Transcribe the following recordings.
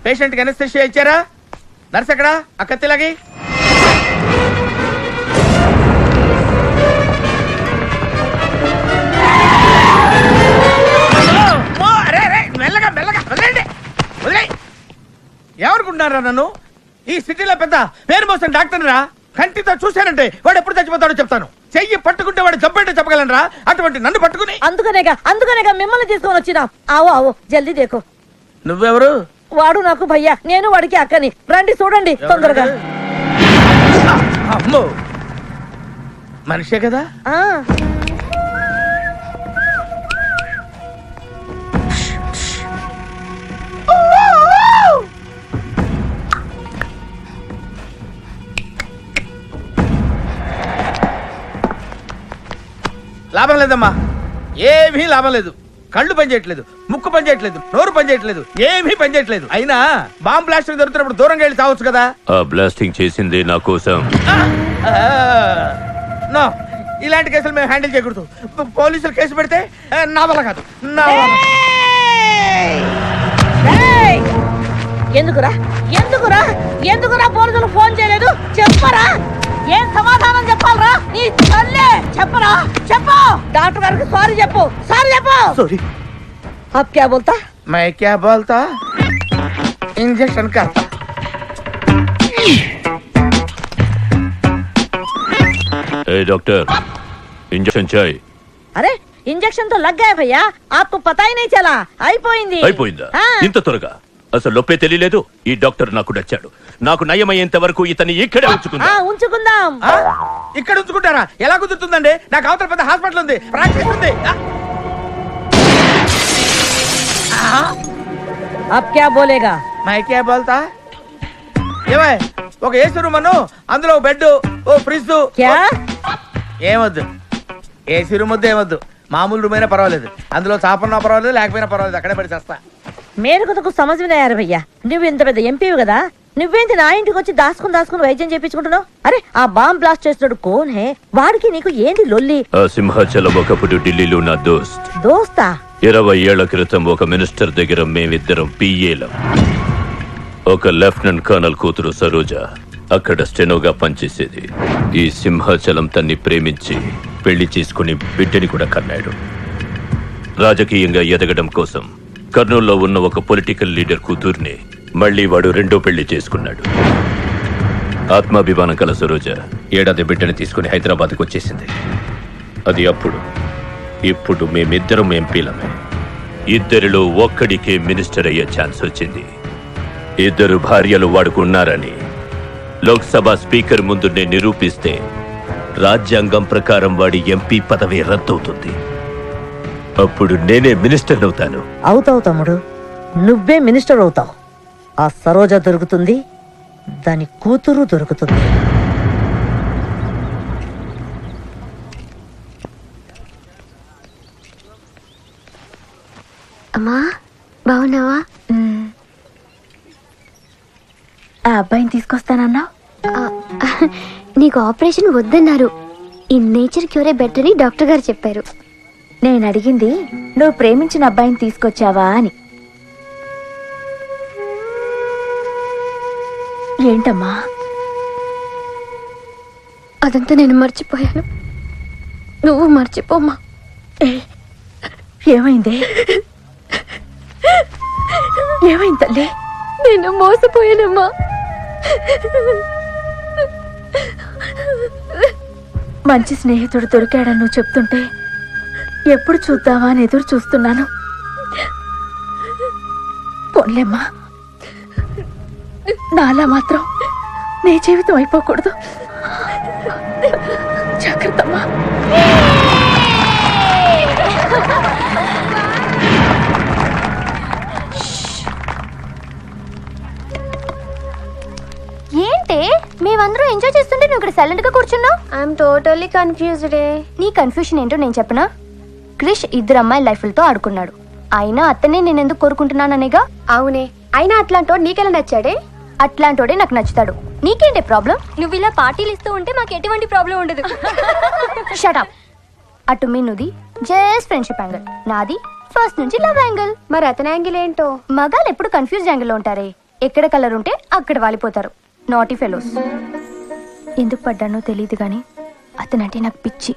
Patient కి anaesthesia ఇచ్చారా? Nurse ఎక్కడా? ఆ కత్తిలాగి. మెల్లగా మెల్లగా వదిలేండి, వదిలే. ఏమనుకుంటున్నారా నన్ను? ఈ సిటీలో పెద్ద పేరు మోసిన డాక్టర్ రా. కంటితో చూశానంటే వాడు ఎప్పుడు చచ్చిపోతాడో చెప్తాను. చెయ్యి పట్టుకుంటే వాడు చంపేంటే చెప్పగలరా? అటువంటి నన్ను పట్టుకుని అందుకనేగా మిమ్మల్ని తీసుకొని వచ్చినా. ఆవో ఆవో జల్దీ దేకో. నువ్వెవరు? వాడు నాకు భయ్యా, నేను వాడికి అక్కని. రండి చూడండి తొందరగా. అమ్మో, మనిషే కదా. లాభం లేదమ్మా, ఏమీ లాభం లేదు. కళ్ళు పనిచేయట్లేదు, ముక్కు పనిచేయట్లేదు, నోరు పనిచేయట్లేదు, ఏమీ పనిచేయట్లేదు. అయినా బాంబ్ బ్లాస్టింగ్ జరుగుతున్నప్పుడు దూరంగా వెళ్ళి తావచ్చు కదా. ఆ బ్లాస్టింగ్ చేసింది నా కోసం. నో, ఇలాంటి కేసులు మేము హ్యాండిల్ చేయకూడదు. పోలీసులు కేసు పెడితే నా వల్ల కాదు, నా వల్ల. ఎందుకురా ఎందుకురా ఎందుకురా పోలీసులు ఫోన్ చేయలేదు? చెప్పరా, ఏం సమాధానం చెప్పాలరా? నీ తల్లే చెప్పరా, చెప్పు. డాక్టర్ గారికి సారీ చెప్పు, సారీ చెప్పు. సారీ. आप क्या बोलता? मैं क्या बोलता? इंजेक्शन करता. डॉक्टर, इंजेक्शन चाहिए. अरे इंजेक्शन तो लग गया भैया, आपको पता ही नहीं चला. అయిపోయిందా? ఇంత త్వరగా? అసలు లోపే తెలియలేదు. ఈ డాక్టర్ నాకు నచ్చాడు. నాకు నయమయ్యేంత వరకు ఇతన్ని ఇక్కడే ఉంచుకుందాం. ఇక్కడ ఉంచుకుంటారా? ఎలా కుదురుతుందండి? నాకు అవతల పెద్ద హాస్పిటల్ ఉంది, ప్రాక్టీస్ ఉంది. अब क्या बोलेगा? मैं क्या बोलता? ఏమై, ఒక ఏసీ రూమ్ అను, అందులో బెడ్, ఓ ఫ్రిడ్జ్. क्या? ఏమొద్దు, ఏసీ రూమ్ వద్దు, ఏమొద్దు. మామూలు రూమ్ అయినా పర్వాలేదు, అందులో చాపన్నా పర్వాలేదు, లేకపోయినా పర్వాలేదు, అక్కడే పడి చేస్తా. మేరకు తకు సమజ్ఞారు భయ్యా. నువ్వు ఇంత పెద్ద ఎంపీవి కదా, నువ్వేంటి నా ఇంటికి వచ్చి దాసుకుని వైద్యం చేయించుకుంటున్నావు? అరే ఆ బాంబ్ బ్లాస్ట్ చేస్తున్నాడు కోన్ హే? వాడికి నీకు ఏంటి లొల్లి? ఆ సింహాచలం ఒకప్పుడు ఢిల్లీలో నా దోస్తా. 20 ఏళ్ల క్రితం ఒక మినిస్టర్ దగ్గర మేమిద్దరం పిఏలం. ఒక లెఫ్టినెంట్ కర్నల్ కూతురు సరోజ అక్కడ స్టెనోగా పనిచేసేది. ఈ సింహాచలం తన్ని ప్రేమించి పెళ్లి చేసుకుని బిడ్డని కూడా కన్నాడు. రాజకీయంగా ఎదగడం కోసం కర్నూల్లో ఉన్న ఒక పొలిటికల్ లీడర్ కూతుర్ని మళ్లీ వాడు రెండో పెళ్లి చేసుకున్నాడు. ఆత్మాభిమానం కల సరోజ ఏడాది బిడ్డని తీసుకుని హైదరాబాద్కు వచ్చేసింది. అది అప్పుడు. ఇప్పుడు మేమిద్దరం ఎంపీలమే. ఇద్దరిలో ఒక్కడికే మినిస్టర్ అయ్యే ఛాన్స్ వచ్చింది. 2 భార్యలు వాడుకున్నారని లోక్సభ స్పీకర్ ముందు నేను నిరూపిస్తే రాజ్యాంగం ప్రకారం వాడి ఎంపీ పదవి రద్దవుతుంది. అప్పుడు నేనే మినిస్టర్ అవుతాను. అవుతావు తమ్ముడు, నువ్వే మినిస్టర్ అవుతావు. ఆ సరోజ దొరుకుతుంది, దాని కూతురు దొరుకుతుంది. అమ్మా బాగున్నావా? ఆ అబ్బాయిని తీసుకొస్తానన్నా? నీకు ఆపరేషన్ వద్దన్నారు. ఈ నేచర్ క్యూరే బెటర్ అని డాక్టర్ గారు చెప్పారు. నేను అడిగింది నువ్వు ప్రేమించిన అబ్బాయిని తీసుకొచ్చావా అని. ఏంటమ్మా? అదంతా నేను మర్చిపోయాను, నువ్వు మర్చిపోమ్మా. ఏమైంది? ఏమైంది తల్లి? నేను మోసపోయానమ్మా. మంచి స్నేహితుడు దొరికాడని నువ్వు చెప్తుంటే ఎప్పుడు చూద్దావా అని ఎదురు చూస్తున్నాను. పోన్లేమ్మా, నాలా మాత్రం నీ జీవితం అయిపోకూడదు. జాగ్రత్తమ్మా. ఏంటే మేమందరూ ఎంజాయ్ చేస్తుంటే నువ్వు ఇక్కడ సైలెంట్ గా కూర్చున్నావు? I'm totally confused. నీ కన్ఫ్యూషన్ ఏంటో నేను చెప్పనా? క్రిష్ 2 అమ్మాయి లైఫ్లతో ఆడుకున్నాడు. అయినా అతనే నేను ఎందుకు కోరుకుంటున్నాననేగా. అవునే, అయినా అట్లాంటోడు నీకెలా నచ్చాడే? అట్లాంటోడే నాకు నచ్చుతాడు. నీకేంటే ప్రాబ్లం? నువ్వు ఇలా పార్టీలు ఇస్తూ ఉంటే మాకు ఎటువంటి ప్రాబ్లం ఉండదు. Shut up. అటు మీనుది జస్ట్ ఫ్రెండ్షిప్ యాంగిల్, నాది ఫస్ట్ నుంచి లవ్ యాంగిల్. మరి అతని యాంగిల్ ఏంటో? మగాళ్ళు ఎప్పుడు కన్ఫ్యూజ్ యాంగిల్ లో ఉంటారే. ఎక్కడ కలర్ ఉంటే అక్కడ వాలిపోతారు. Naughty fellows. ఎందుకు పడ్డానో తెలియదు కానీ అతనంటే నాకు పిచ్చి,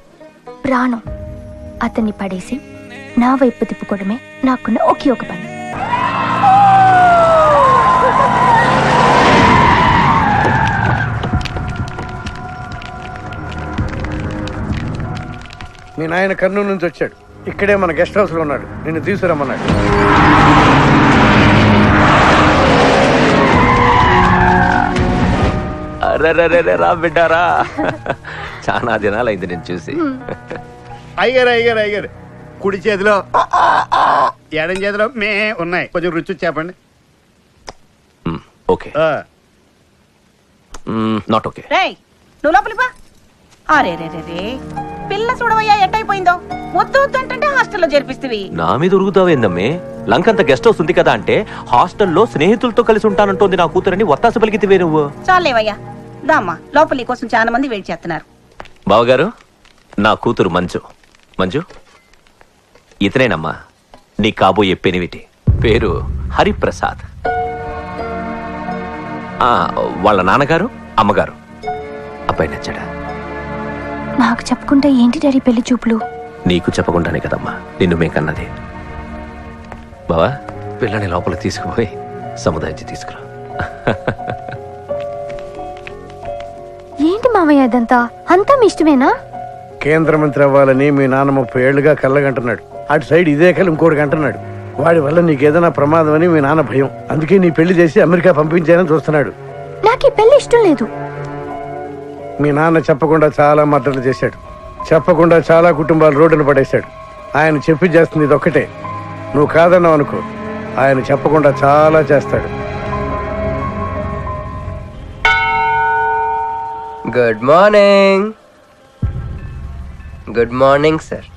ప్రాణం. అతన్ని పడేసి నా వైపు తిప్పుకోవడమే నాకున్న ఒకే ఒక పని. మీ నాయన కర్నూలు నుంచి వచ్చాడు. ఇక్కడే మన గెస్ట్ హౌస్ లో ఉన్నాడు. నిన్ను తీసుకురమ్మన్నాడు. రా బిడ్డారా, చాలా దినాలైంది నేను చూసి. అయ్యారు కుడి చేతిలో ఎడం చేతిలో మే ఉన్నాయి. కొంచెం రుచి చెప్పండి. Okay, not okay. రేయ్ నువ్వు లోపలికి పా. అరే రే రే రే పిల్ల చూడవయ్యా ఎట్టయిపోయిందో. వద్దు వద్దు అంటే హాస్టల్లో చేర్పిస్తేవి. నా మీద ఉరుగుతావేందమ్మే? లంకంత గెస్ట్ హౌస్ ఉంది కదా అంటే హాస్టల్లో స్నేహితులతో కలిసి ఉంటానంటోంది నా కూతురని ఒత్తాస పలికితివే నువ్వు. చాలేవయ్యా, దామ్మా లోపలి కోసం చాలా మంది వెయిట్ చేస్తున్నారు. బావగారు, నా కూతురు మంజు. మంజు, ఇతనేనమ్మా నీ కాబోయే పెనివిటి. పేరు హరిప్రసాద్. వాళ్ళ నాన్నగారు అమ్మగారు. అబ్బాయి నచ్చాడా? నాకు చెప్పుకుంటే ఏంటి డాడీ పెళ్లి చూపులు? నీకు చెప్పకుండానే కదమ్మా నిన్ను మేకన్నది. బావా, పిల్లని లోపల తీసుకుపోయి సముదాయించి తీసుకురా. ఏంటి మావయ్య అదంతా? అంతా మీ ఇష్టమేనా? కేంద్ర మంత్రి అవ్వాలని మీ నాన్న 30 ఏళ్లుగా కళ్ళగంటున్నాడు. అటు సైడ్ ఇదే కళ్ళు ఇంకోటికి అంటున్నాడు. వాడి వల్ల నీకేదైనా ప్రమాదం అని మీ నాన్న భయం. అందుకే నీ పెళ్లి చేసి అమెరికా పంపించాలని చూస్తున్నాడు. నాకు ఈ పెళ్లి ఇష్టం లేదు. మీ నాన్న చెప్పకుండా చాలా మద్దతు చేశాడు. చెప్పకుండా చాలా కుటుంబాలు రోడ్డును పడేశాడు. ఆయన చెప్పి చేస్తుంది ఇదొక్కటే. నువ్వు కాదన్నావు అనుకో, ఆయన చెప్పకుండా చాలా చేస్తాడు. Good morning. Good morning sir.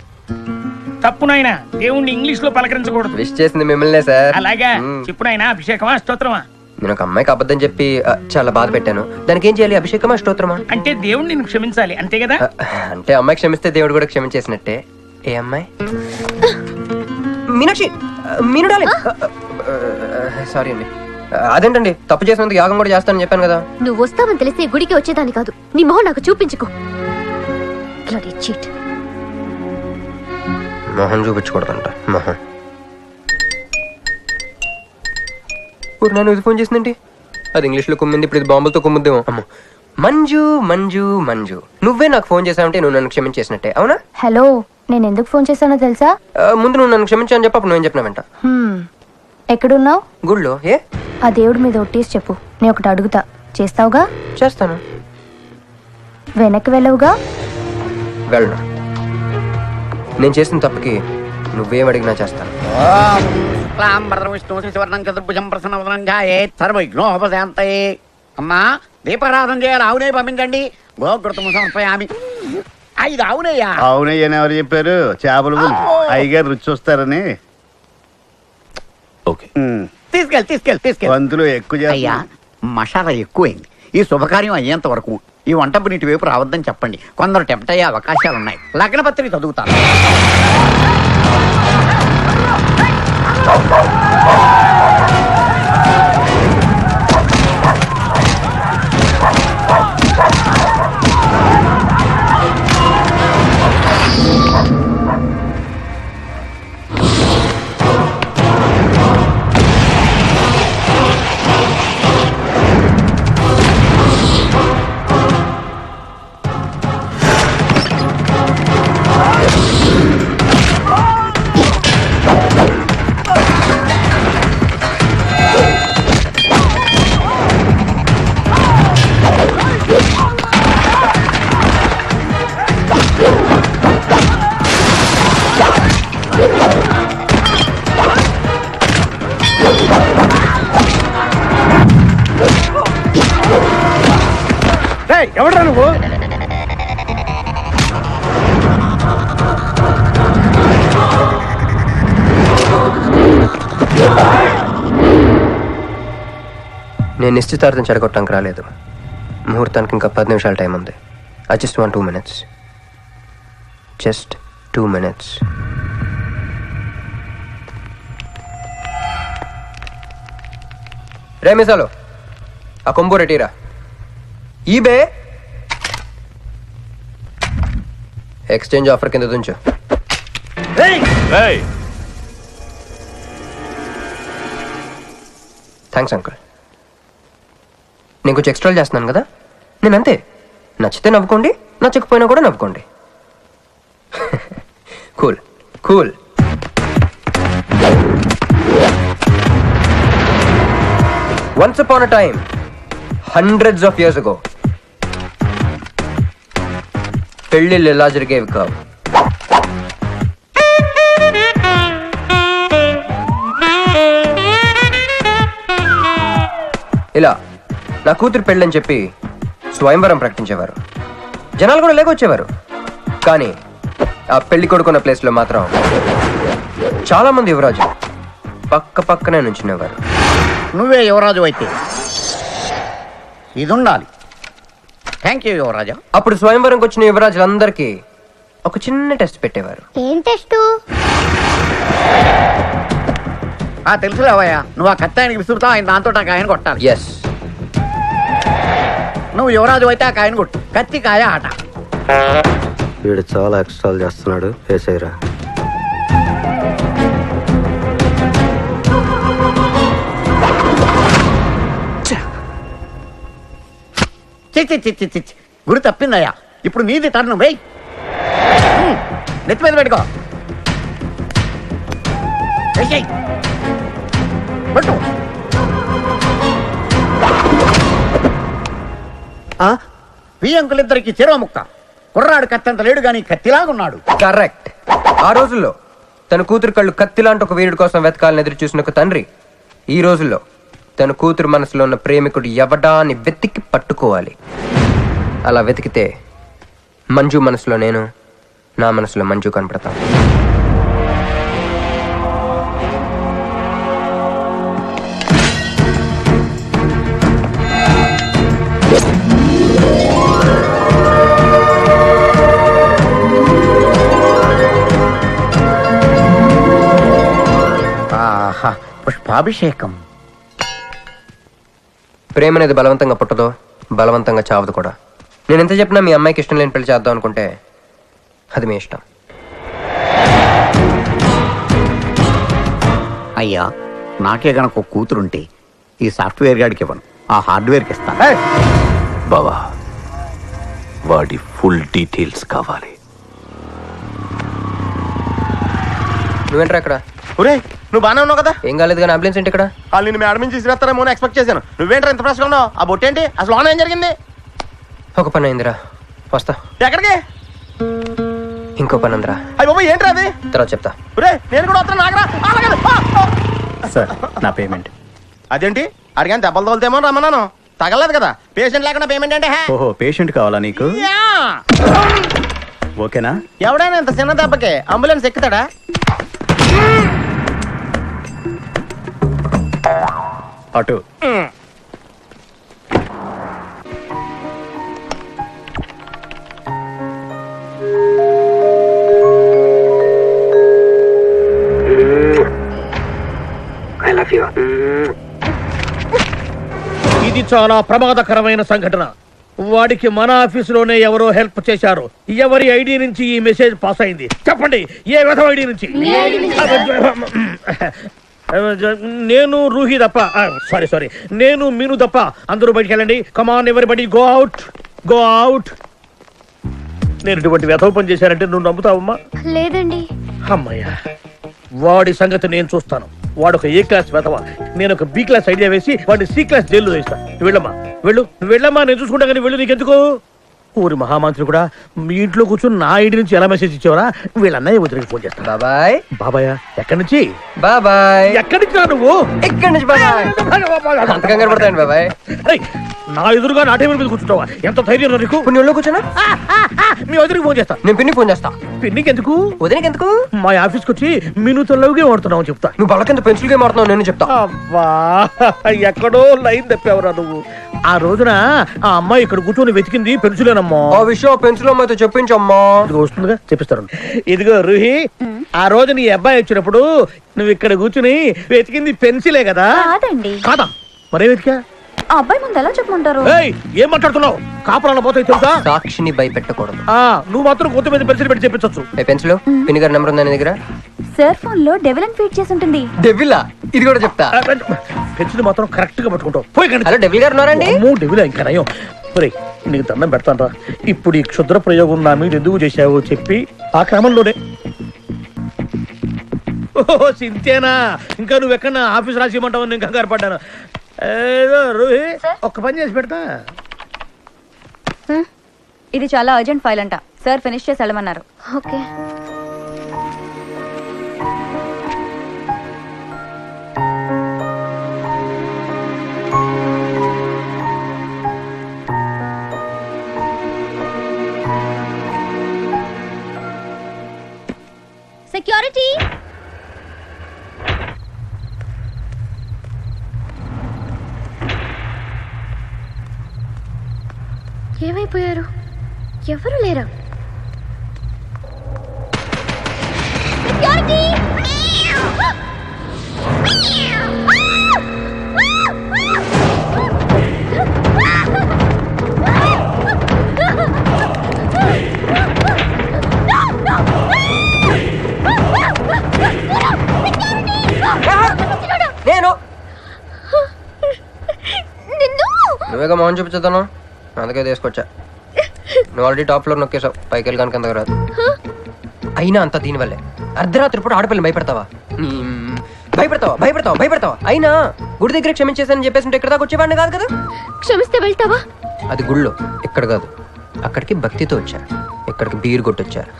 తప్పు నాయనా, దేవుణ్ణి ఇంగ్లీష్ లో పలకరించకూడదు. విష్ చేసింది మిమ్మల్నే సార్. అలాగా చెప్పు నాయనా. అభిషేకమా స్తోత్రమా? నేను ఒక అమ్మాయికి అబద్ధం చెప్పి చాలా బాధ పెట్టాను. దానికి ఏం చేయాలి? అభిషేకమా స్తోత్రమా? అంటే దేవుణ్ణి నిన్ను క్షమించాలి అంతే కదా? అంటే అమ్మాయి క్షమిస్తే దేవుడు కూడా క్షమించేసినట్టే. ఏ అమ్మాయి? మీనాక్షి. మీనుడాలి. సారీ అండి. అదేంటండి, తప్పు చేసినందుకు యాగం కూడా చేస్తానని చెప్పాను కదా. నువ్వు వస్తావని తెలిసి గుడికి వచ్చేదాన్ని కాదు. నీ మొహం నాకు చూపించుకో. మొహం చూపించకూడదంట. మొహం. నన్ను ఫోన్ చేసిందండి. అది ఇంగ్లీష్లో కుమ్మింది, ఇప్పుడు ఇది బాంబులతో కుమ్ముద్దేమో. అమ్మ, మంజు మంజు మంజు, నువ్వే నాకు ఫోన్ చేసావంటే నువ్వు నన్ను క్షమించేసినట్టే. అవునా? హలో, నేను ఎందుకు ఫోన్ చేశానో తెలుసా? ముందు నువ్వు నన్ను క్షమించాను చెప్పు, అప్పుడు నువ్వేం చెప్పినా వెంట. ఎక్కడున్నావు? గుళ్ళో. ఏ? ఆ దేవుడి మీద ఒట్టేసి చెప్పు, నేను ఒకటి అడుగుతా. చేస్తావుగా? చేస్తాను. వెనక్కి వెళ్ళవుగా? వెళ్ళను. నేను చేసిన తప్పుకి నువ్వేం అడిగినా చేస్తాను. అమ్మా, దీపారాధన చేయాలి. ఆవునే పంపించండి. గోకృతము సమర్పయామి. 5 ఆవునయ్యా. అవునయ్యని ఎవరు చెప్పారు? చేపలు అయ్యగారు రుచి చూస్తారని. ఓకే, తీసుకెళ్ళి వంతులు ఎక్కువ అయ్యా, మసాలా ఎక్కువైంది. ఈ శుభకార్యం అయ్యేంత వరకు ఈ వంట నీటి వైపు రావద్దని చెప్పండి. కొందరు టెంప్ట్ అయ్యే అవకాశాలున్నాయి. లగ్నపత్రిక చదువుతాను. ఎవడ్రా నువ్వు? నేను నిశ్చితార్థం చెడగొట్టడానికి రాలేదు. ముహూర్తానికి ఇంకా 10 నిమిషాల టైం ఉంది. I just want 2 minutes. Just 2 minutes. రే మిసాలు ఆ కొంబు రెటీరా ఈబే ఎక్స్చేంజ్ ఆఫర్ కింద దుంచు ఏయ్, థ్యాంక్స్ అంకుల్. నేను కొంచెం ఎక్స్ట్రాలు చేస్తున్నాను కదా, నేను అంతే. నచ్చితే నవ్వుకోండి, నచ్చకపోయినా కూడా నవ్వుకోండి. Cool cool. Once upon a time, hundreds of years ago, పెళ్ళిళ్ళు ఎలా జరిగేవి కావు. ఇలా నా కూతురు పెళ్ళని చెప్పి స్వయంవరం ప్రకటించేవారు. జనాలు కూడా లేకొచ్చేవారు. కానీ ఆ పెళ్లి కొడుకున్న ప్లేస్లో మాత్రం చాలా మంది యువరాజు పక్క పక్కనే నుంచునేవారు. నువ్వే యువరాజు అయితే ఇది ఉండాలి. థ్యాంక్ యూ యువరాజా. అప్పుడు స్వయంవరంకి వచ్చిన యువరాజులందరికీ ఒక చిన్న టెస్ట్ పెట్టేవారు. ఏం టెస్ట్? తెలుసులేవయ్యా, నువ్వు ఆ కత్తి ఆయనకి విసురుతావు, ఆయన దాంతో ఆ కాయను కొట్టాలి. ఎస్, నువ్వు యువరాజు అయితే ఆ కాయను కొట్టు. కత్తి కాయ ఆట. వీడు చాలా ఎక్స్ట్రాలు చేస్తున్నాడు. వేసేయరా. చి గురి తప్పిందయ్యా. ఇప్పుడు నీది టర్న్. వెయ్యి, నెత్తి మీద పెట్టుకో. వెయ్యి. పట్టు. ఈ అంకులిద్దరికి చెరవ ముక్క. కుర్రాడు కత్తంత లేడు గాని కత్తిలాగున్నాడు. కరెక్ట్. ఆ రోజుల్లో తన కూతురు కళ్ళు కత్తిలాంటి ఒక వీరుడి కోసం వెతకాలని ఎదురు చూసిన ఒక తండ్రి ఈ రోజుల్లో తన కూతురు మనసులో ఉన్న ప్రేమికుడు ఎవడా అని వెతికి పట్టుకోవాలి. అలా వెతికితే మంజు మనసులో నేను, నా మనసులో మంజు కనపడతాం. పుష్పాభిషేకం. ప్రేమ అనేది బలవంతంగా పుట్టదో, బలవంతంగా చావదు కూడా. నేను ఎంత చెప్పినా మీ అమ్మాయికి ఇష్టం లేని పెళ్లి చేద్దాం అనుకుంటే అది మీ ఇష్టం. అయ్యా, నాకే గనక ఒక కూతురుంటే ఈ సాఫ్ట్వేర్ గాడికి ఇవ్వను, ఆ హార్డ్వేర్కి ఇస్తాను. బావా, వాడి ఫుల్ డీటెయిల్స్ కావాలి. నువ్వేంట్రా ఇక్కడ? ఒరే, నువ్వు బాగానే ఉన్నావు కదా? ఏం కాలేదు కానీ అంబులెన్స్ ఏంటి ఇక్కడ? వాళ్ళు నిన్ను మేడం నుంచి తీసుకురేస్తారేమో అని ఎక్స్పెక్ట్ చేశాను. నువ్వేంట్రా ఇంత ఫ్రెష్గా ఉన్నావు? ఆ బొట్టేంటి అసలు? లోన్ ఏం జరిగింది? ఒక పని అయిందిరా, వస్తా. ఎక్కడికి? ఇంకో పని ఉందిరా. అయ్యి బాబు, ఏంట్రా అది? తర్వాత చెప్తా. ఒరే, నేను కూడా వస్తాను. నాగరా సార్, నా పేమెంట్. అదేంటి? అడిగాను దెబ్బలు తోలుతేమో రమ్మన్నాను. తగలేదు కదా. పేషెంట్ లేకుండా పేమెంట్ అంటే? ఓహో, పేషెంట్ కావాలా నీకు? యా! ఓకేనా? ఎవడైనా ఇంత చిన్న దెబ్బకి అంబులెన్స్ ఎక్కుతాడా? అటు. ఇది చాలా ప్రమాదకరమైన సంఘటన. వాడికి మన ఆఫీసులోనే ఎవరో హెల్ప్ చేశారు. ఎవరి ఐడి నుంచి ఈ మెసేజ్ పాస్ అయింది? చెప్పండి, ఏ విధం ఐడి నుంచి? నేను రూహి తప్ప, సారీ, నేను మీను తప్ప అందరూ బయటికి వెళ్ళండి. Come on everybody, go out, go out. నేను ఇటువంటి వ్యధవ పని చేశానంటే నువ్వు నమ్ముతావమ్మా? లేదండి. అమ్మయ్యా, వాడి సంగతి నేను చూస్తాను. వాడు ఒక ఏ క్లాస్ వెధవ, నేను ఒక బి క్లాస్ ఐడియా వేసి వాడిని సి క్లాస్ జైల్లో వేస్తా. వెళ్ళమ్మా, వెళ్ళు, నువ్వు వెళ్ళమ్మా, నేను చూసుకుంటా. కానీ వెళ్ళు, నీకెందుకు? ఊరి మహామంత్రి కూడా మీ ఇంట్లో కూర్చొని నా ఐడి నుంచి ఎలా మెసేజ్ ఇచ్చావరా? వీళ్ళన్నయ్య వదిలికి ఫోన్ చేస్తా. బాబాయ్. బాబాయ్ ఎక్కడి నుంచి? బాబాయ్. ఎక్కడి నుంచి రా నువ్వు? ఇక్కడి నుంచి బాబాయ్. అంత కంగారు పడతాయండి బాబాయ్. నా ఎదురుగా నా టేబుల్ మీద కూర్చుంటావా? ఎంత ధైర్యం నీకు? కొన్ని ఒళ్ళో కూర్చోనా? మీ వదిలికి ఫోన్ చేస్తా. నేను పిన్ని ఫోన్ చేస్తా. పిన్నికి ఎందుకు? వదినకి ఎందుకు? మా ఆఫీస్కి వచ్చి మీనుతో లవ్గా వాడుతున్నావు చెప్తా. నువ్వు బల కింద పెన్సిల్ గేమ్ ఆడుతున్నావు, నేను చెప్తా. అబ్బా, ఎక్కడో లైన్ తప్పావురా నువ్వు. ఆ రోజున ఆ అమ్మాయి ఇక్కడ కూర్చొని వెతికింది పెన్సిలేనమ్మా. ఆ విషయం పెన్సిల్ అమ్మాయితో చెప్పించమ్మా. ఇదిగో వస్తుందిగా, చెప్పిస్తాను. ఇదిగో రూహి, ఆ రోజు నీ అబ్బాయి వచ్చినప్పుడు నువ్వు ఇక్కడ కూర్చుని వెతికింది పెన్సిలే కదా? కాదండి. కాదా? మరే వెతికా? ఆ అబ్బాయి ముందు ఎలా చెప్పమంటారు? ఏయ్, ఏం మాట్లాడుతున్నావు? కాపురాల పోతాయి తెలుసా? సాక్షిని భయపెట్టకూడదు. నువ్వు మాత్రం కొత్త మీద పెన్సిల్ పెట్టి చెప్పించచ్చు. పెన్సిల్ పిన్ని గారి నెంబర్ ఉందా నీ దగ్గర? సార్ ఫోన్ లో డెవిల్ ఫీడ్ చేసి ఉంటుంది. డెవిలా? ఇది కూడా చెప్తా. పెన్సిల్ మాత్రం కరెక్ట్ గా పట్టుకుంటావు. పోయి కండి. హలో డెవిల్ గారు ఉన్నారండి? డెవిల్ ఇంకా నయం. నీకు దండం పెడతాను రా. ఇప్పుడు ఈ క్షుద్ర ప్రయోగం నా మీద ఎందుకు చేశావో చెప్పి ఆ క్రమంలోనే. ఓహో, సింతేనా? ఇంకా నువ్వు ఎక్కడ ఆఫీస్ రాసిమంటావు? నేను కంగారు పడ్డాను. ఏదో రోహి, ఒక్క పని చేసి పెడతా. ఇది చాలా అర్జెంట్ ఫైల్ అంట. సార్ ఫినిష్ చేసి వెళ్ళమన్నారు. ఓకే. సెక్యూరిటీ. ఏమైపోయారు? ఎవరు లేరా? సెక్యూరిటీ. నేను నువ్వేగా మోహన్ చూపించుతాను, అందుకే తీసుకొచ్చా. నువ్వు ఆల్రెడీ టాప్ ఫ్లోర్ నొక్కేసావు, పైకి వెళ్ళడానికి అంతగా రాదు. అయినా అంత దీనివల్లే అర్ధరాత్రి పూట ఆడపిల్లని భయపెడతావా? భయపెడతావా భయపెడతావా భయపెడతావా? అయినా గుడి దగ్గర క్షమించేసానని చెప్పేసి ఇక్కడ దాకా వచ్చేవాడిని కాదు కదా. క్షమిస్తే వెళ్తావా? అది గుళ్ళో, ఇక్కడ కాదు. అక్కడికి భక్తితో వచ్చారు, ఇక్కడికి బీరు కొట్టొచ్చారు.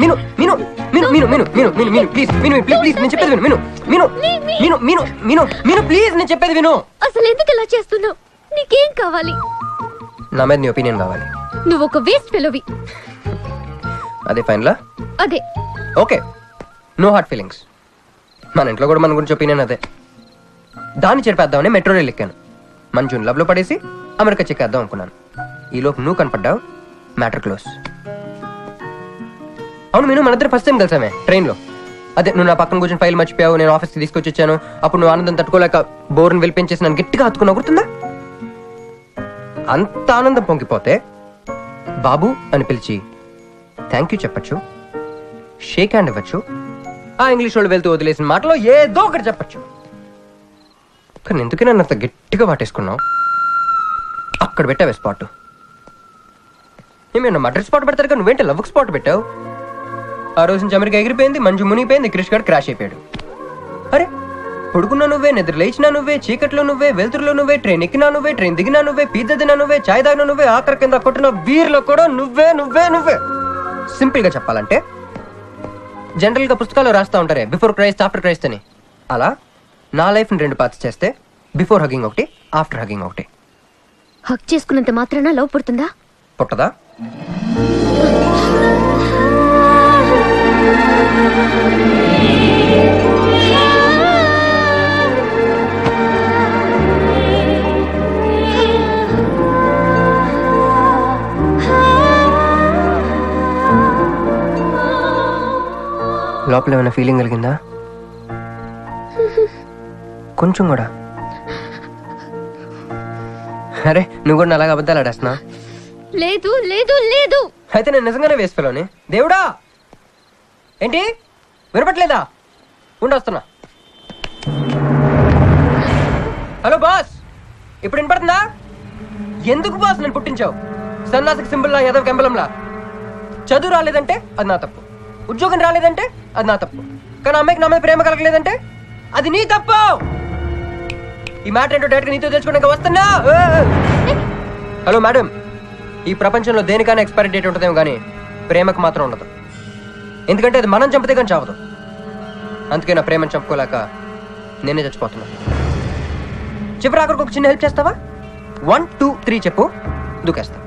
మీను మీను మీను మీను మీను మీను మీను మీను ప్లీజ్ మీను ప్లీజ్ నేను చెప్పేది విను. మీను మీను మీను మీను మీను మీను ప్లీజ్ నేను చెప్పేది విను. అసలు ఎందుకు ఇలా చేస్తున్నావు? నీకేం కావాలి? నా మీద నీ ఒపీనియన్ కావాలి. నువ్వు ఒక వేస్ట్ ఫెలోవి. అదే ఫైనలా? అదే. Okay, no hard feelings. మన ఇంట్లో కూడా మన గురించి ఒపీనియన్ అదే. దాన్ని చెరిపేద్దామని మెట్రో రైల్ ఎక్కాను. మంజుని లవ్ లో పడేసి అమెరికా చెక్కేద్దాం అనుకున్నాను. ఈలోపు నువ్వు కనపడ్డావు, మ్యాటర్ క్లోజ్. అవును మీను, మన ఇద్దరు ఫస్ట్ టైం కలిసామే ట్రైన్ లో. అదే నువ్వు నా పక్కన కూర్చొని ఫైల్ మర్చిపోయావు, నేను ఆఫీస్కి తీసుకొచ్చి వచ్చాను. అప్పుడు నువ్వు ఆనందం తట్టుకోలేక బోర్ని వెళ్ళిపించేసి నన్ను గట్టిగా హత్తుకున్నా, గుర్తుందా? అంత ఆనందం పొంగిపోతే బాబు అని పిలిచి థ్యాంక్ యూ చెప్పచ్చు, షేక్ హ్యాండ్ ఇవ్వచ్చు, ఆ ఇంగ్లీష్ వాళ్ళు వెళ్తూ వదిలేసిన మాటలో ఏదో ఒకటి చెప్పచ్చు. కానీ ఎందుకే నన్ను అంత గట్టిగా వాటేసుకున్నావు? అక్కడ పెట్టావే స్పాట్. ఏమైనా మర్డర్ స్పాట్ పెడతారు కదా, నువ్వేంటి లవ్ స్పాట్ పెట్టావు? ఆ రోజు నుంచి అమెరికా ఎగిరిపోయింది, మంజు మునిగిపోయింది, క్రిష్ గారు క్రాష్ అయిపోయాడు. అరే పడుకున్నా నువ్వే, నిద్ర లేచినా నువ్వే, చీకట్లో నువ్వే, వెలుతురులో నువ్వే, ట్రైన్ ఎక్కినా నువ్వే, ట్రైన్ దిగినా నువ్వే, పిజ్జా తినా నువ్వే, చాయ్ తాగినా నువ్వే, ఆఖరి కింద కొట్టిన బీర్లో కూడా నువ్వే నువ్వే నువ్వే. సింపుల్ గా చెప్పాలంటే జనరల్ గా పుస్తకాలు రాస్తా ఉంటారే బిఫోర్ క్రైస్ట్ ఆఫ్టర్ క్రైస్ట్ అని, అలా నా లైఫ్ ని 2 పార్ట్స్ చేస్తే బిఫోర్ హగింగ్ ఒకటి, ఆఫ్టర్ హగింగ్ ఒకటి. హక్ చేసుకున్నంత మాత్రాన లవ్ పుడుతుందా? పుట్టదా? లోపల ఏమైనా ఫీలింగ్ కలిగిందా? కొంచెం కూడా? అరే నువ్వు కూడా అలాగ అబద్ధాలు ఆడేస్తున్నా? లేదు లేదు లేదు. అయితే నేను నిజంగానే వేసుకోలేని. దేవుడా, ఏంటి వినపట్లేదా? ఉండొస్తున్నా. హలో బాస్, ఇప్పుడు వినపడుతుందా? ఎందుకు బాస్ నేను పుట్టించావు? సన్నాసికి సింబల్లా, యాదవ్ కెంబలంలా. చదువు రాలేదంటే అది నా తప్పు, ఉద్యోగం రాలేదంటే అది నా తప్పు, కానీ అమ్మాయికి నా మీద ప్రేమ కలగలేదంటే అది నీ తప్పు. ఈ మ్యాటర్ ఏంటో డైరెక్ట్గా నీతో తెలుసుకోవడానికి వస్తున్నా. హలో మేడం, ఈ ప్రపంచంలో దేనికైనా ఎక్స్పైరీ డేట్ ఉంటుందేమో కానీ ప్రేమకు మాత్రం ఉండదు. ఎందుకంటే అది మనం చంపితే కానీ చావదు. అందుకే నా ప్రేమను చంపుకోలేక నేనే చచ్చిపోతున్నా. చివరి ఆఖరికి ఒక చిన్న హెల్ప్ చేస్తావా? 1 2 3 చెప్పు, దూకేస్తా.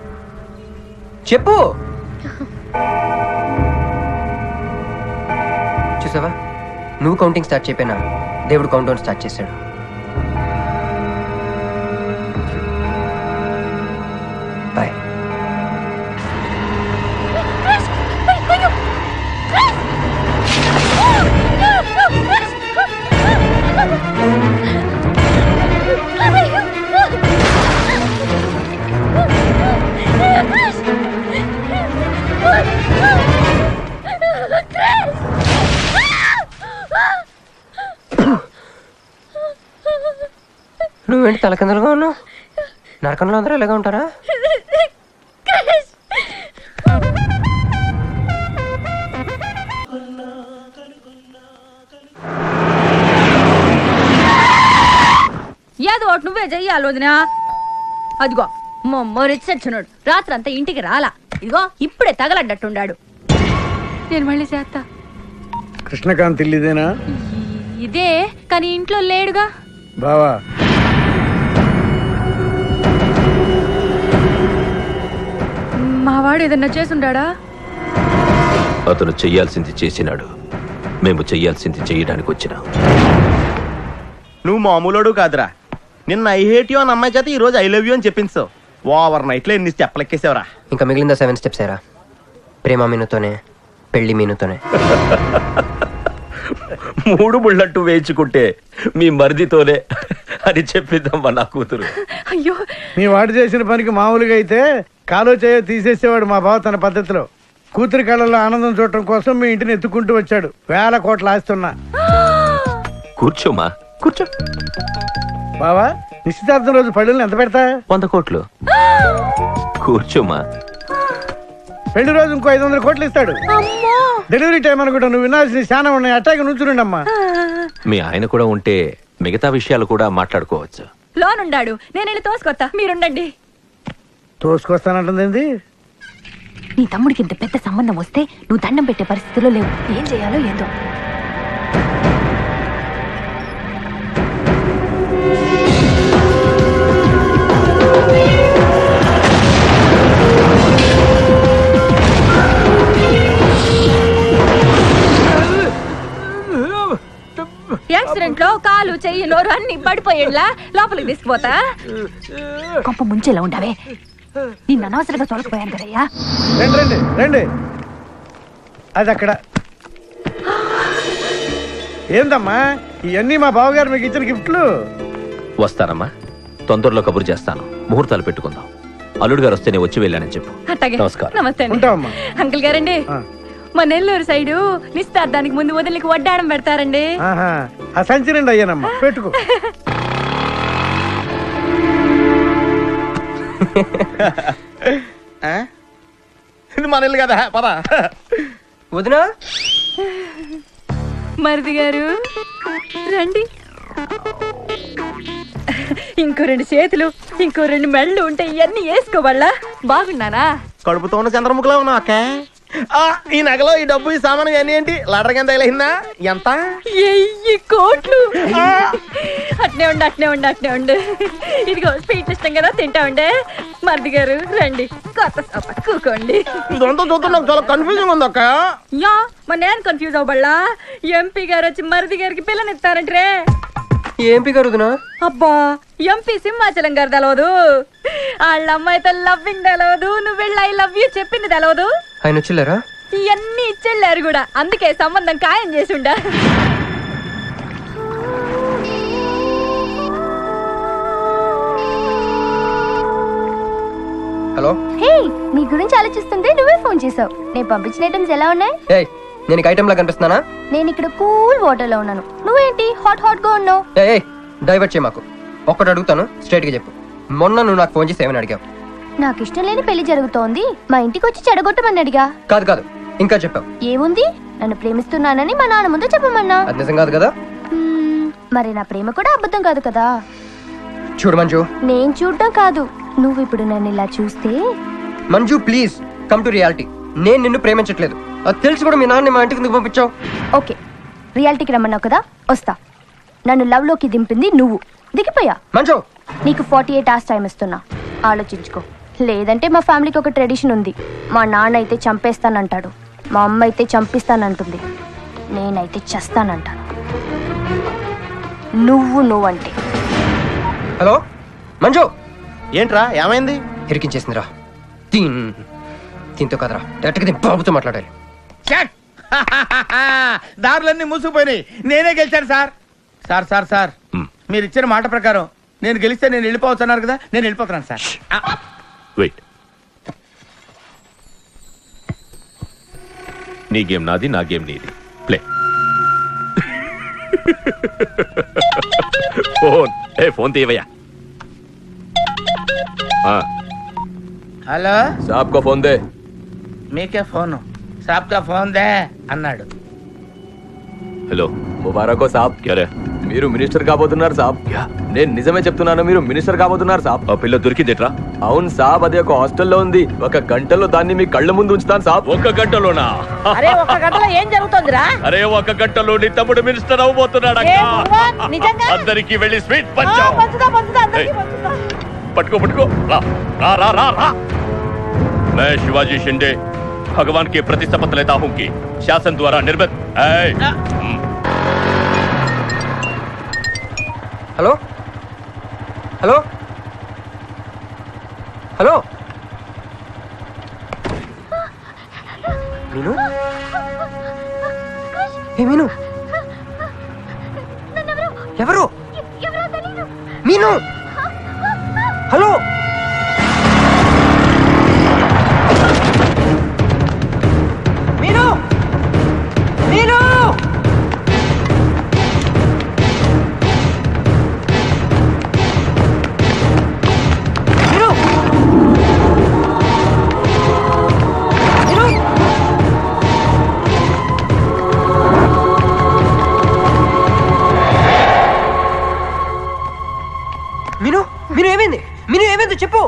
చెప్పు. చూసావా, నువ్వు కౌంటింగ్ స్టార్ట్ చేయపోయినా దేవుడు కౌంట్ డౌన్ స్టార్ట్ చేశాడు. బాయ్. Chris! నువ్వేంటి తలకిందలుగా ఉన్నావు? నరకంలో అందరూ ఇలాగే ఉంటారా? ఏదో ఒకటి నువ్వే చెయ్యాలి వదినా. అదిగో మొమ్మరిచ్చొచ్చున్నాడు, రాత్రి అంతా ఇంటికి రాలా. ఇదిగో ఇప్పుడే తగలడ్డట్టుండాడు. నేను మళ్ళీ చేస్తా. కృష్ణకాంత్ ఇల్లుదేనా? ఇదే, కానీ ఇంట్లో లేడుగా. బావా మావాడు ఏదన్నా చేసుండాడా? అతను చెయ్యాల్సింది చేసినాడు, మేము చెయ్యాల్సింది చెయ్యడానికి వచ్చినాం. నువ్వు మామూలుడు కాదురా. నిన్న ఐ హేట్ యూ అని అమ్మాయి చేత ఈ రోజు ఐ లవ్ యూ అని చెప్పించావు. ఓవర్ నైట్ లో ఎన్ని స్టెప్లు ఎక్కేసావురా. ఇంకా మిగిలిన 7 స్టెప్స్ ఏరా? ప్రేమ మీనుతోనే, పెళ్లి మీనుతోనే. 3 బుల్లట్టు వేయించుకుంటే మీ మరిదితోనే అని చెప్పిద్దమ్మా నా కూతురు. అయ్యో, మీ వాడు చేసిన పనికి మామూలుగా అయితే కాలో చేయో తీసేసేవాడు మా బావ తన పద్ధతిలో. కూతురి కళ్ళల్లో ఆనందం చూడటం కోసం మీ ఇంటిని ఎత్తుకుంటూ వచ్చాడు. 1000 కోట్లు ఆస్తున్నా. కూర్చోమా, కూర్చో. బావా నిశ్చితార్థం రోజు పళ్ళుని ఎంత పెడతా? 100 కోట్లు. కూర్చోమా. పెళ్లి రోజు ఇంకో 500 కోట్లు ఇస్తాడు. డెలివరీ టైం అనుకుంటా. నువ్వు వినాల్సిన చాలా ఉన్నాయి. అట్టాగి నుంచుండి అమ్మా. మీ ఆయన కూడా ఉంటే మిగతా విషయాలు కూడా మాట్లాడుకోవచ్చు. లోనుండాడు, నేను వెళ్ళి తోసుకొత్తా, మీరుండండి. తోసుకొస్తానంటుంది ఏంది? నీ తమ్ముడికి ఇంత పెద్ద సంబంధం వస్తే నువ్వు దండం పెట్టే పరిస్థితిలో లేవు. ఏం చేయాలో ఏదో. యాక్సిడెంట్ లో కాలు చెయ్యి నోరు అన్ని పడిపోయేలా లోపలికి తీసుకుపోతా. కొంప ముంచేలా ఉండవే. నిన్ను అనవసరంగా తొలగిపోయాను కదయ్యా. రండి రండి రండి. అది అక్కడ. ఏందమ్మా ఇవన్నీ మా బావగారు మీకు ఇచ్చిన గిఫ్ట్లు? వస్తానమ్మా, తొందరలో కబురు చేస్తాను. ముహూర్తాలు పెట్టుకుందాం. అల్లుడు గారు వస్తేనే వచ్చి వెళ్ళానని చెప్పు. అట్టాగే. నమస్కారం. నమస్తే అండి. ఉంటావమ్మా. అంకుల్ గారండి, మా నెల్లూరు సైడు నిశ్చితార్థానికి ముందు వదిలికి వడ్డాడం పెడతారండి. ఆహా, ఆ సంచి నిండి అయ్యానమ్మా, పెట్టుకో. ఇది మన ఇల్లు కదా, పద. వదినా, మరిది గారు రండి. ఇంకో 2 చేతులు, ఇంకో 2 మెళ్ళు ఉంటే ఇవన్నీ వేసుకోవాలా? బాగున్నానా? కడుపుతో ఉన్న చంద్రముఖిలో ఉన్నావు అక్క. ఈ నగలో ఈ డబ్బు ఈ సామాను ఇవన్నీ ఏంటి? లాటరీ కింద తగిలిందా? ఎంత? 1000 కోట్లు. అట్నే ఉండు, అట్నే ఉండు, అట్నే ఉండు. ఇదిగో స్వీట్ ఇష్టం కదా, తింటా ఉండే. మరిది గారు రండి, కొత్త సోఫా కూకోండి. ఇదంతా చూస్తే నాకు చాలా కన్ఫ్యూజన్ ఉంది అక్క. యా, మరి నేను కన్ఫ్యూజ్ అవ్వబల్లా. ఎంపీ గారు వచ్చి మరిది గారికి పిల్లనిస్తారంటే. ఏంపి గారు వదినా? అబ్బా, ఎంపీ సింహాచలం గారు తెలవదు? వాళ్ళ అమ్మాయితో లవ్వింగ్ తెలవదు, నువ్వు వెళ్ళి ఐ లవ్ యూ చెప్పింది తెలవదు. ఆయన వచ్చిల్లారా? ఇవన్నీ ఇచ్చెళ్ళారు కూడా, అందుకే సంబంధం ఖాయం చేసి ఉండా. హలో. హే, నీ గురించి ఆలోచిస్తుంటే నువ్వే ఫోన్ చేసావు. నేను పంపించిన ఐటమ్స్ ఎలా ఉన్నాయి? ఏయ్, నేను ఐటమ్ లా కనిపిస్తున్నానా? నేను ఇక్కడ కూల్ వాటర్ లో ఉన్నాను, నువ్వేంటి హాట్ హాట్ గా ఉన్నావు? ఏయ్, డైవర్ట్ చేయ మాకు. ఒక్కటి అడుగుతాను, స్ట్రైట్ గా చెప్పు. మొన్న నువ్వు నాకు ఫోన్ చేసి ఏమని అడిగావు? నాకు ఇష్టం లేని పెళ్లి జరుగుతోంది, మా ఇంటికి వచ్చి చెడగొట్టమని అడిగా. కాదు కాదు, ఇంకా చెప్పావు. ఏముంది, నన్ను ప్రేమిస్తున్నానని మా నాన్న ముందు చెప్పమన్నా. అది నిజం కాదు కదా? మరి నా ప్రేమ కూడా అబద్ధం కాదు కదా? చూడు మంజు. నేను చూడటం కాదు, నువ్వు ఇప్పుడు నన్ను ఇలా చూస్తే. Manju please come to reality. నేను నిన్ను ప్రేమించట్లేదు, అది తెలిసి కూడా మీ నాన్న మా ఇంటికి ఎందుకు పంపించావు? ఓకే, రియాలిటీకి రమ్మన్నావు కదా, వస్తా. నన్ను లవ్ లోకి దింపింది నువ్వు, దిగిపోయా. మంజు, నీకు 48 hours టైం ఇస్తున్నా, ఆలోచించుకో. లేదంటే మా ఫ్యామిలీకి ఒక ట్రెడిషన్ ఉంది. మా నాన్న అయితే చంపేస్తానంటాడు, మా అమ్మ అయితే చంపిస్తానంటుంది, నేనైతే చస్తానంటాను. నువ్వంటే. హలో మంజు. ఏంట్రా ఏమైంది? ఇరికించేసిందిరా. దీంతో కదరా, డైరెక్ట్గా దీని బాబుతో మాట్లాడాలి. దారులన్నీ మూసుకుపోయినాయి, నేనే గెలిచాను సార్. సార్ సార్ సార్, మీరు ఇచ్చిన మాట ప్రకారం నేను గెలిస్తే నేను వెళ్ళిపోవచ్చు అన్నారు కదా, నేను వెళ్ళిపోతున్నాను సార్. వెయిట్, నీ గేమ్ నాది, నా గేమ్ నీది. ప్లే. ఫోన్ తీయవయ్యా. హలో సాబ్ కా ఫోన్ దే. మీకే ఫోను సాబ్కా ఫోన్ దే అన్నాడు. హలో ముబారకో సాబ్. క్యా రే? మీరు మినిస్టర్ కాబోతున్నారు సాబ్. నేను నిజమే చెప్తున్నాను, మీరు మినిస్టర్ కాబోతున్నారు సాబ్. ఆ పిల్ల దొరికిందేట్రా? అవును సాబ్, అది ఒక హాస్టల్లో ఉంది. 1 గంటలో దాన్ని మీ కళ్ళ ముందు ఉంచుతాను సాబ్. 1 గంటలోనా? అరే 1 గంటలో ఏం జరుగుతుందిరా? అరే 1 గంటలో నీ తమ్ముడు మినిస్టర్ అవబోతున్నాడు ఏ భగవాన్, నిజంగా? అందరికి వెళ్ళి స్వీట్ ఆ, పంచావు. పంచుదా అందరికీ పంచుదా. पटको पटको रा रा रा रा रा। मैं शिवाजी शिंदे भगवान की प्रतिशपथ लेता हूँ कि शासन द्वारा निर्मित హలో హలో హలో మీను ఏ మీను ఎవరు మీను హలో మీను మీను మీను మీను ఏమైంది? మీను ఏమైంది చెప్పు.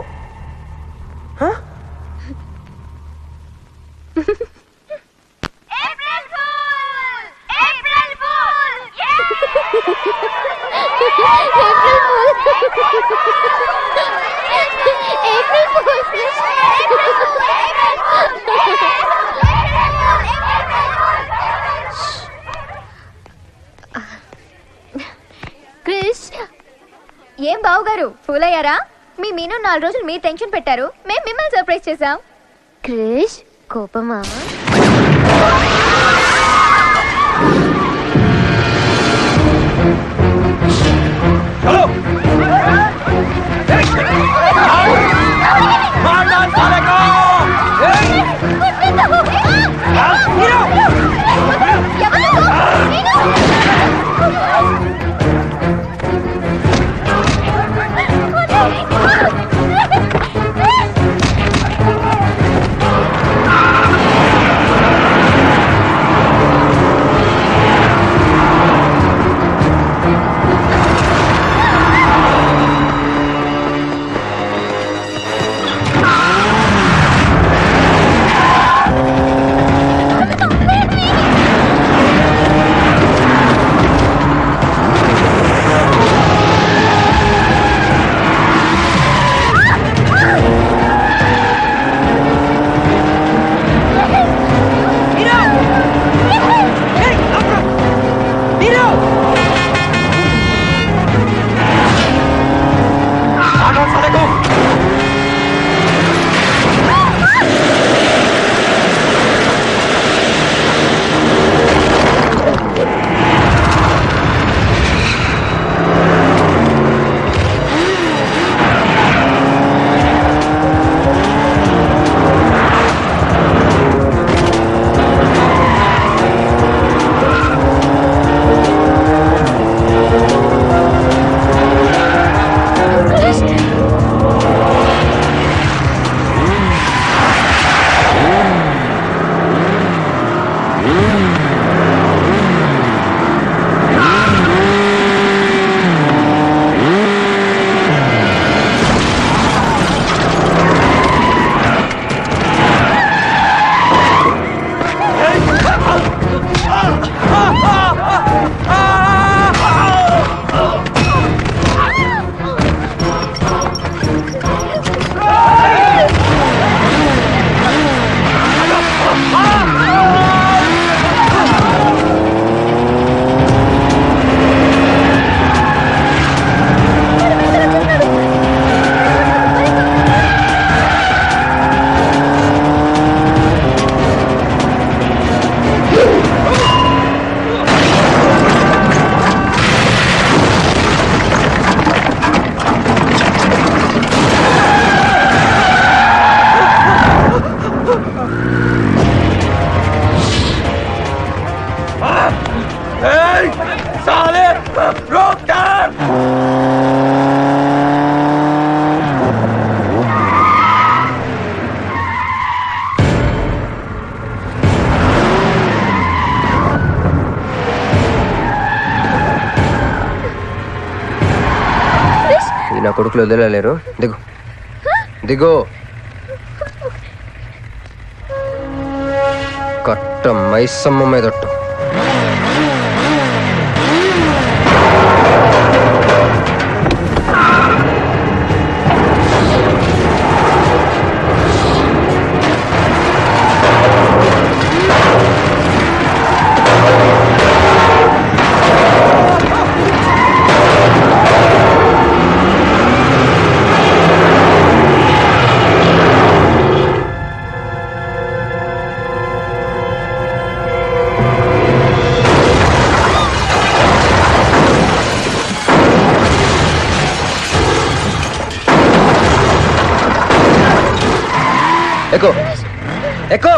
క్రిష్, ఏం బావగారు ఫూల్ అయ్యారా? మీ మీను 4 రోజులు మీరు టెన్షన్ పెట్టారు, మేము మిమ్మల్ని సర్ప్రైజ్ చేసాం. క్రిష్ కోపమా? నా కొడుకులు వదిలేలేరు. దిగు దిగు. కట్ట మైసమ్మ మీదట్టు. ఎక్కు ఎక్కు.